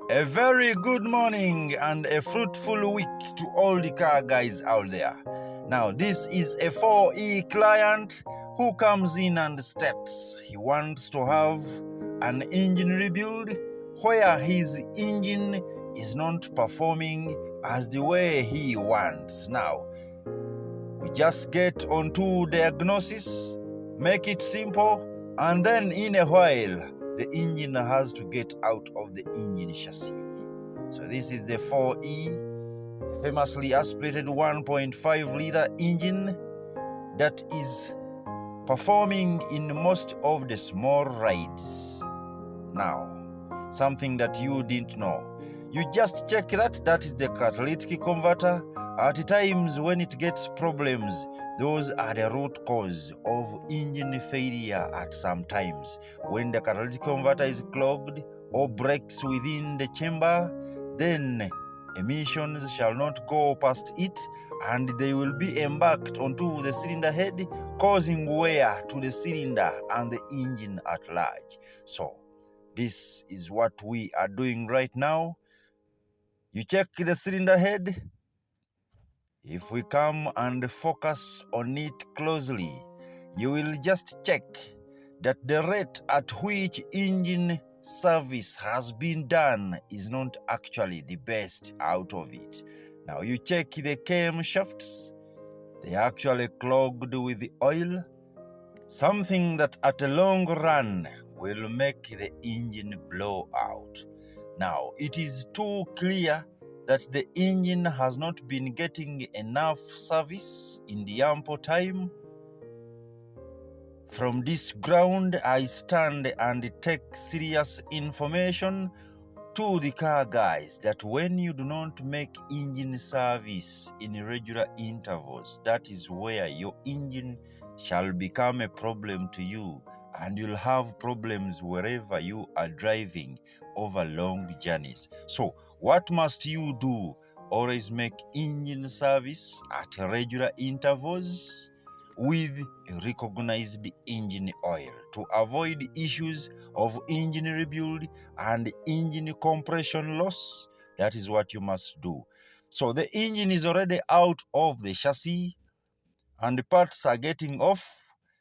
A very good morning and a fruitful week to all the car guys out there. Now, this is a 4E client who comes in and states he wants to have an engine rebuild where his engine is not performing as the way he wants. Now, we just get onto diagnosis, make it simple, and then in a while, the engine has to get out of the engine chassis. So this is the 4E, famously aspirated 1.5 liter engine that is performing in most of the small rides. Now, something that you didn't know. You just check that is the catalytic converter. At times when it gets problems, those are the root cause of engine failure at some times. When the catalytic converter is clogged or breaks within the chamber, then emissions shall not go past it and they will be embarked onto the cylinder head, causing wear to the cylinder and the engine at large. So, this is what we are doing right now. You check the cylinder head. If we come and focus on it closely, you will just check that the rate at which engine service has been done is not actually the best out of it. Now you check the camshafts, they are actually clogged with oil, something that at a long run will make the engine blow out. Now it is too clear that the engine has not been getting enough service in the ample time. From this ground, I stand and take serious information to the car guys that when you do not make engine service in regular intervals, that is where your engine shall become a problem to you and you'll have problems wherever you are driving over long journeys. So what must you do? Always make engine service at regular intervals with recognized engine oil to avoid issues of engine rebuild and engine compression loss. That is what you must do. So the engine is already out of the chassis and the parts are getting off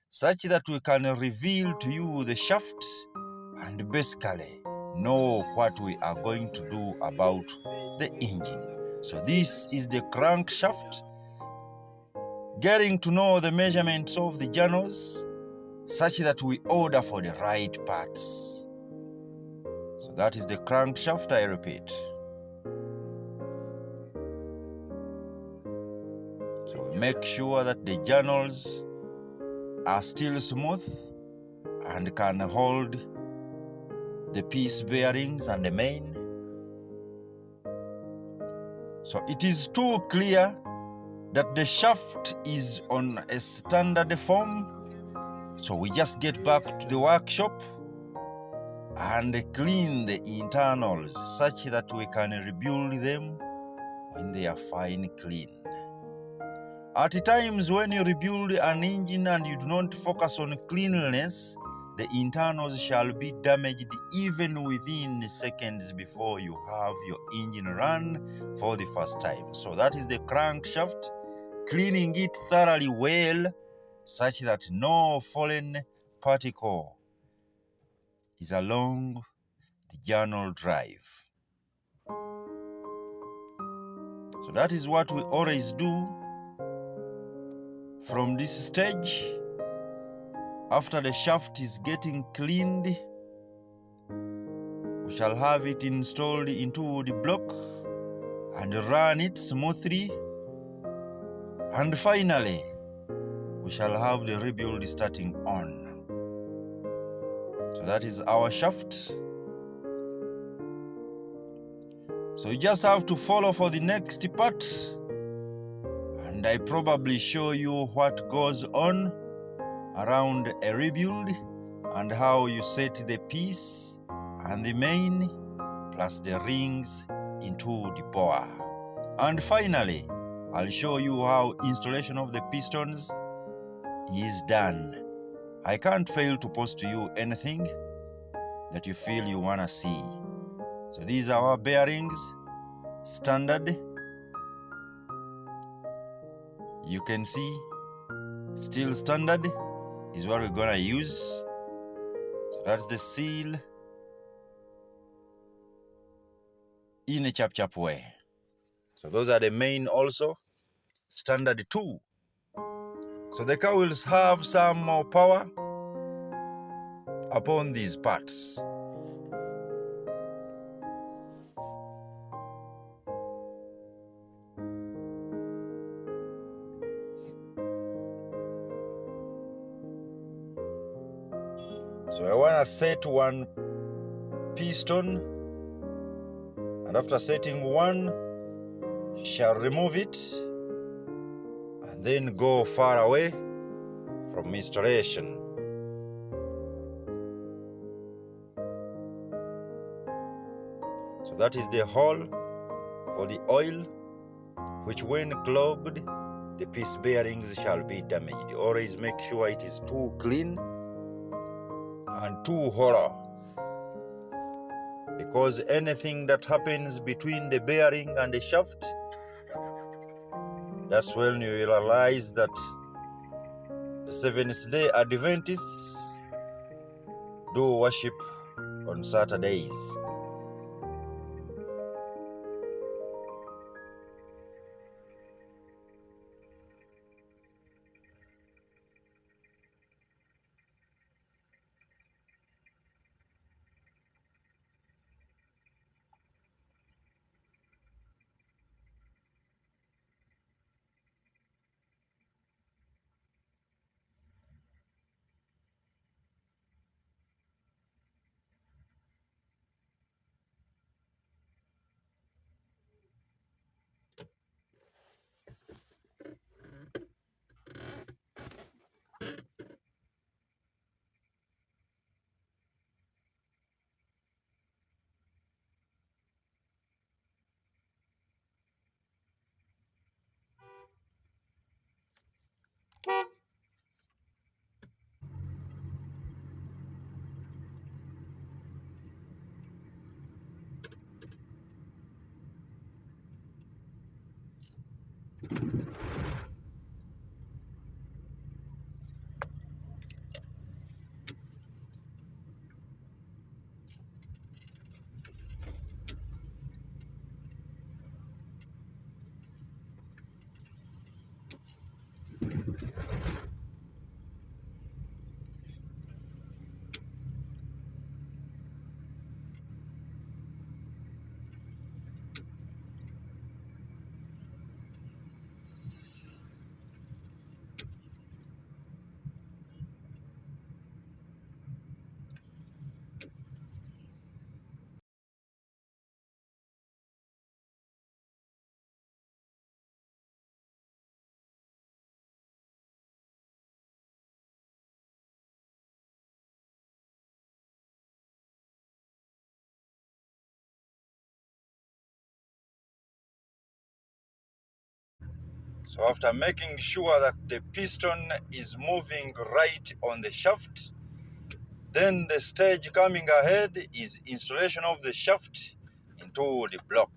such that we can reveal to you the shaft and basically know what we are going to do about the engine. So this is the crankshaft, getting to know the measurements of the journals such that we order for the right parts. So that is the crankshaft, I repeat. So we make sure that the journals are still smooth and can hold the piece bearings and the main. So it is too clear that the shaft is on a standard form. So we just get back to the workshop and clean the internals such that we can rebuild them when they are fine clean. At times when you rebuild an engine and you do not focus on cleanliness, the internals shall be damaged even within seconds before you have your engine run for the first time. So that is the crankshaft, cleaning it thoroughly well such that no foreign particle is along the journal drive. So that is what we always do. From this stage, after the shaft is getting cleaned, we shall have it installed into the block and run it smoothly. And finally, we shall have the rebuild starting on. So that is our shaft. So you just have to follow for the next part. And I probably show you what goes on around a rebuild and how you set the piece and the main plus the rings into the bore. And finally, I'll show you how installation of the pistons is done. I can't fail to post to you anything that you feel you wanna see. So these are our bearings, standard. You can see steel standard is what we're gonna use. So that's the seal in a chap way. So those are the main also, standard 2. So the car will have some more power upon these parts. So I want to set one piston, and after setting one, shall remove it and then go far away from installation. So that is the hole for the oil, which when clogged, the piece bearings shall be damaged. Always make sure it is too clean and too hollow, because anything that happens between the bearing and the shaft, that's when you realize that the Seventh-day Adventists do worship on Saturdays. So after making sure that the piston is moving right on the shaft, then the stage coming ahead is installation of the shaft into the block.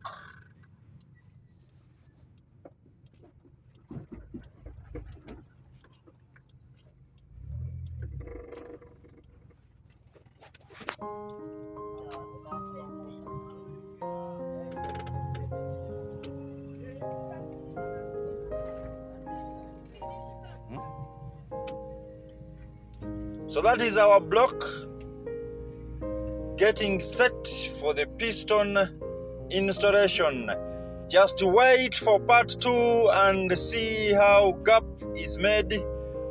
So that is our block getting set for the piston installation. Just wait for part 2 and see how gap is made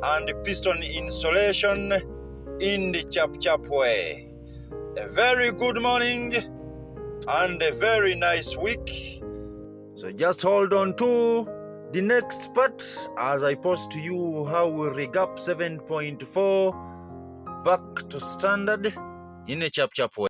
and piston installation in the chap way. A very good morning and a very nice week. So just hold on to the next part as I post to you how we rig up 7.4 back to standard in a chap way.